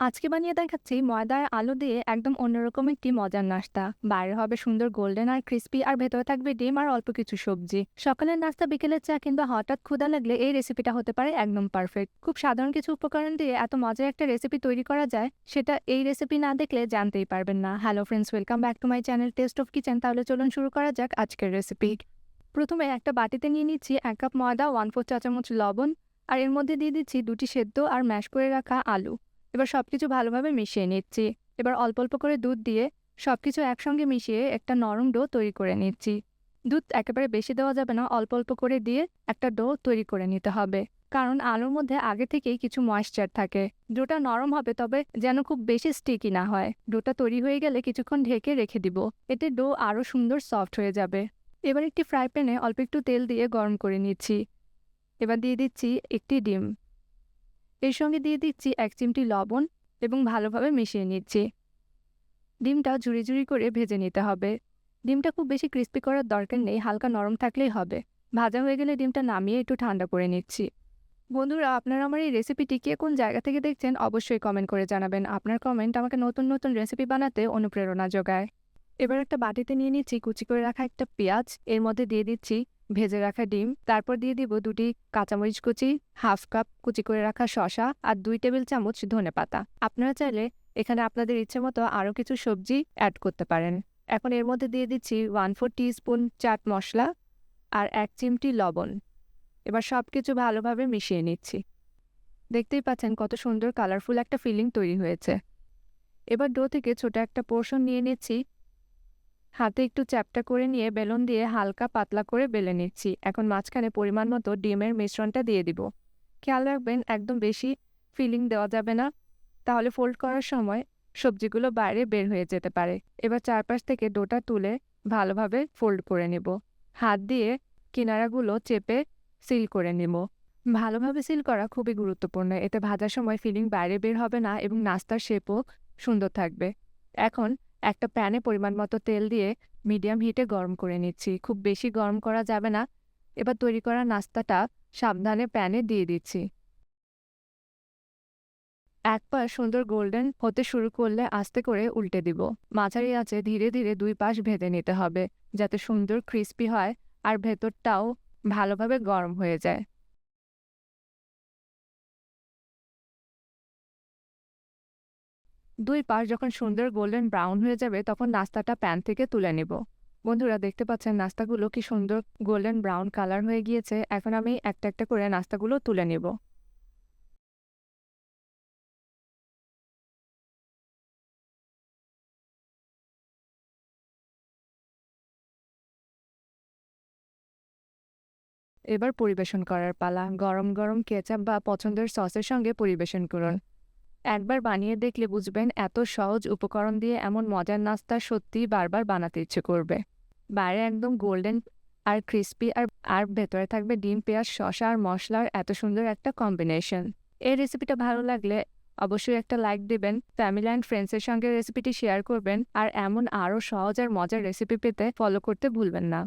আজকে বানিয়ে দেখাচ্ছি ময়দা আর আলু দিয়ে একদম অন্যরকম একটি মজার নাস্তা। বাইরে হবে সুন্দর গোল্ডেন আর ক্রিস্পি, আর ভেতরে থাকবে ডিম আর অল্প কিছু সবজি। সকালের নাস্তা, বিকেলের চা কিংবা হঠাৎ ক্ষুধা লাগলে এই রেসিপিটা হতে পারে একদম পারফেক্ট। খুব সাধারণ কিছু উপকরণ দিয়ে এত মজার একটা রেসিপি তৈরি করা যায়, সেটা এই রেসিপি না দেখলে জানতেই পারবেন না। Hello friends, welcome back to my channel test of kitchen. তাহলে চলুন শুরু করা যাক আজকের রেসিপি। প্রথমে একটা বাটিতে নিয়ে নিচ্ছি 1 কাপ ময়দা, 1/4 চা চামচ লবণ, আর এর মধ্যে দিয়ে দিচ্ছি 2টি সেদ্ধ আর ম্যাশ করে রাখা আলু। এবার সবকিছু ভালোভাবে মিশিয়ে নিচ্ছি। এবার অল্প অল্প করে দুধ দিয়ে সবকিছু একসঙ্গে মিশিয়ে একটা নরম ডো তৈরি করে নিচ্ছি। দুধ একেবারে বেশি দেওয়া যাবে না, অল্প অল্প করে দিয়ে একটা ডো তৈরি করে নিতে হবে। কারণ আলুর মধ্যে আগে থেকেই কিছু ময়েশ্চার থাকে। ডোটা নরম হবে, তবে যেন খুব বেশি স্টিকি না হয়। ডোটা তৈরি হয়ে গেলে কিছুক্ষণ ঢেকে রেখে দিব। এতে ডো আরও সুন্দর সফট হয়ে যাবে। এবার একটি ফ্রাই প্যানে অল্প একটু তেল দিয়ে গরম করে নিচ্ছি। এবার দিয়ে দিচ্ছি একটি ডিম। এর সঙ্গে দিয়ে দিচ্ছি 1 চিমটি লবণ এবং ভালোভাবে মিশিয়ে নিচ্ছি। ডিমটা ঝুরি ঝুরি করে ভেজে নিতে হবে। ডিমটা খুব বেশি ক্রিস্পি করার দরকার নেই, হালকা নরম থাকলেই হবে। ভাজা হয়ে গেলে ডিমটা নামিয়ে একটু ঠান্ডা করে নিচ্ছি। বন্ধুরা, আপনারা আমার এই রেসিপিটি কে কোন জায়গা থেকে দেখছেন অবশ্যই কমেন্ট করে জানাবেন। আপনার কমেন্ট আমাকে নতুন নতুন রেসিপি বানাতে অনুপ্রেরণা যোগায়। এবার একটা বাটিতে নিয়ে নিচ্ছি কুচি করে রাখা একটা পেঁয়াজ, এর মধ্যে দিয়ে দিচ্ছি ভেজে রাখা ডিম, তারপর দিয়ে দিব 2টি কাঁচামরিচ কুচি, হাফ কাপ কুচি করে রাখা শসা আর 2 টেবিল চামচ ধনেপাতা। আপনারা চাইলে এখানে আপনাদের ইচ্ছে মতো আরও কিছু সবজি অ্যাড করতে পারেন। এখন এর মধ্যে দিয়ে দিচ্ছি 1/4 টিস্পুন চাট মশলা আর 1 চিমটি লবণ। এবার সবকিছু ভালোভাবে মিশিয়ে নিচ্ছি। দেখতেই পাচ্ছেন কত সুন্দর কালারফুল একটা ফিলিং তৈরি হয়েছে। এবার ডো থেকে ছোট একটা পোর্শন নিয়ে নিচ্ছি। হাতে একটু চ্যাপ্টা করে নিয়ে বেলুন দিয়ে হালকা পাতলা করে বেলে নিচ্ছি। এখন মাঝখানে পরিমাণ মতো ডিমের মিশ্রণটা দিয়ে দিব। খেয়াল রাখবেন একদম বেশি ফিলিং দেওয়া যাবে না, তাহলে ফোল্ড করার সময় সবজিগুলো বাইরে বের হয়ে যেতে পারে। এবার চারপাশ থেকে ডোটা তুলে ভালোভাবে ফোল্ড করে নেব। হাত দিয়ে কিনারাগুলো চেপে সিল করে নেব। ভালোভাবে সিল করা খুবই গুরুত্বপূর্ণ, এতে ভাজার সময় ফিলিং বাইরে বের হবে না এবং নাস্তার শেপও সুন্দর থাকবে। এখন একটা প্যানে পরিমাণ মতো তেল দিয়ে মিডিয়াম হিটে গরম করে নিচ্ছি। খুব বেশি গরম করা যাবে না। এবার তৈরি করা নাস্তাটা সাবধানে প্যানে দিয়ে দিচ্ছি। এক পাশ সুন্দর গোল্ডেন হতে শুরু করলে আস্তে করে উল্টে দিব। মাঝারি আঁচে ধীরে ধীরে 2 পাশ ভেজে নিতে হবে, যাতে সুন্দর ক্রিস্পি হয় আর ভেতরটাও ভালোভাবে গরম হয়ে যায়। 2 পাশ যখন সুন্দর গোল্ডেন ব্রাউন হয়ে যাবে, তখন নাস্তাটা প্যান থেকে তুলে নেব। বন্ধুরা, দেখতে পাচ্ছেন নাস্তাগুলো কি সুন্দর গোল্ডেন ব্রাউন কালার হয়ে গিয়েছে। এখন আমি একটা একটা করে নাস্তাগুলো তুলে নেব। এবার পরিবেশন করার পালা। গরম গরম কেচাপ বা পছন্দের সসের সঙ্গে পরিবেশন করুন। একবার বানিয়ে দেখলে বুঝবেন এত সহজ উপকরণ দিয়ে এমন মজার নাস্তা সত্যিই বারবার বানাতে ইচ্ছে করবে। বাইরে একদম গোল্ডেন আর ক্রিস্পি, আর আর ভেতরে থাকবে ডিম, পেঁয়াজ, শসা আর মশলার এত সুন্দর একটা কম্বিনেশন। এই রেসিপিটা ভালো লাগলে অবশ্যই একটা লাইক দিবেন, ফ্যামিলি অ্যান্ড ফ্রেন্ডসের সঙ্গে রেসিপিটি শেয়ার করবেন, আর এমন আরও সহজ আর মজার রেসিপি পেতে ফলো করতে ভুলবেন না।